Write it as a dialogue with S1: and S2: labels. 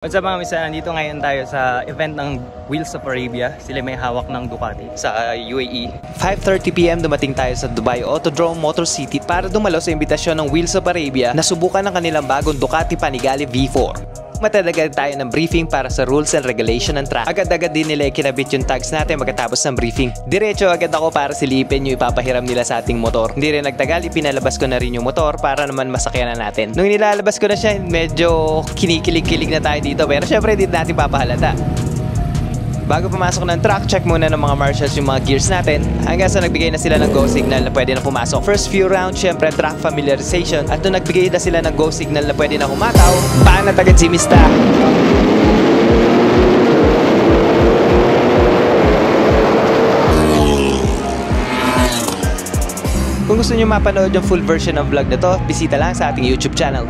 S1: What's up mga misa, nandito ngayon tayo sa event ng Wheels of Arabia. Sila may hawak ng Ducati sa UAE. 5:30 PM dumating tayo sa Dubai Autodrome Motor City para dumalo sa imbitasyon ng Wheels of Arabia na subukan ng kanilang bagong Ducati Panigale V4. Matadagal tayo ng briefing para sa rules and regulation ng track. Agad-agad din nila kinabit yung tags natin magkatapos ng briefing. Diretso agad ako para silipin yung ipapahiram nila sa ating motor. Hindi rin nagtagal, ipinalabas ko na rin yung motor para naman masakyan na natin. Nung nilalabas ko na siya, medyo kinikilig-kilig na tayo dito pero syempre hindi natin papahalata. Bago pumasok ng truck, check muna ng mga marshals yung mga gears natin hanggang sa nagbigay na sila ng go signal na pwede na pumasok. First few rounds, syempre track familiarization at nung nagbigay na sila ng go signal na pwede na humataw, paanat agad si Mista. Kung gusto nyo mapanood yung full version ng vlog na to, bisita lang sa ating YouTube channel.